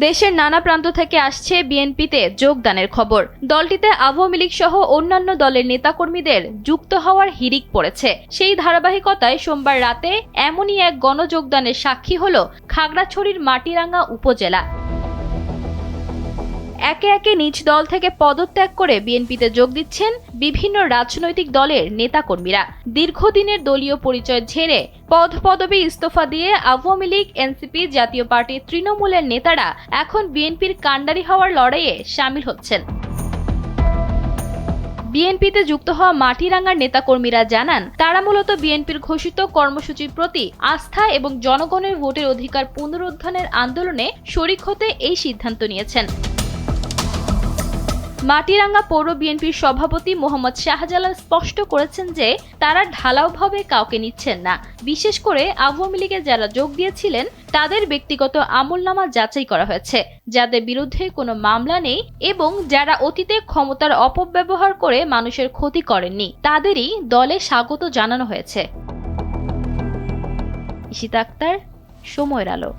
দেশের নানা প্রান্ত থেকে আসছে বিএনপিতে যোগদানের খবর। দলটিতে আওয়ামী লীগ সহ অন্যান্য দলের নেতাকর্মীদের যুক্ত হওয়ার হিড়িক পড়েছে। সেই ধারাবাহিকতায় সোমবার রাতে এমনই এক গণযোগদানের সাক্ষী হল খাগড়াছড়ির মাটিরাঙ্গা উপজেলা। একে একে নিজ দল থেকে পদত্যাগ করে বিএনপিতে যোগ দিচ্ছেন বিভিন্ন রাজনৈতিক দলের নেতাকর্মীরা। দীর্ঘদিনের দলীয় পরিচয় ঝেড়ে পদবি ইস্তফা দিয়ে আওয়ামী লীগ, এনসিপি, জাতীয় পার্টি, তৃণমূলের নেতারা এখন বিএনপির কাণ্ডারি হওয়ার লড়াইয়ে সামিল হচ্ছেন। বিএনপিতে যুক্ত হওয়া মাটিরাঙ্গার নেতাকর্মীরা জানান, তারা মূলত বিএনপির ঘোষিত কর্মসূচির প্রতি আস্থা এবং জনগণের ভোটের অধিকার পুনরুদ্ধারের আন্দোলনে শরিক হতে এই সিদ্ধান্ত নিয়েছেন। মাটিরাঙ্গা পৌর বিএনপির সভাপতি মোহাম্মদ শাহজালাল স্পষ্ট করেছেন যে তারা ঢালাওভাবে কাউকে নিচ্ছেন না। বিশেষ করে আওয়ামী লীগে যারা যোগ দিয়েছিলেন তাদের ব্যক্তিগত আমলনামা যাচাই করা হয়েছে। যাদের বিরুদ্ধে কোনো মামলা নেই এবং যারা অতীতে ক্ষমতার অপব্যবহার করে মানুষের ক্ষতি করেননি তাদেরই দলে স্বাগত জানানো হয়েছে। ইশিতা আক্তার, সময়ের আলো।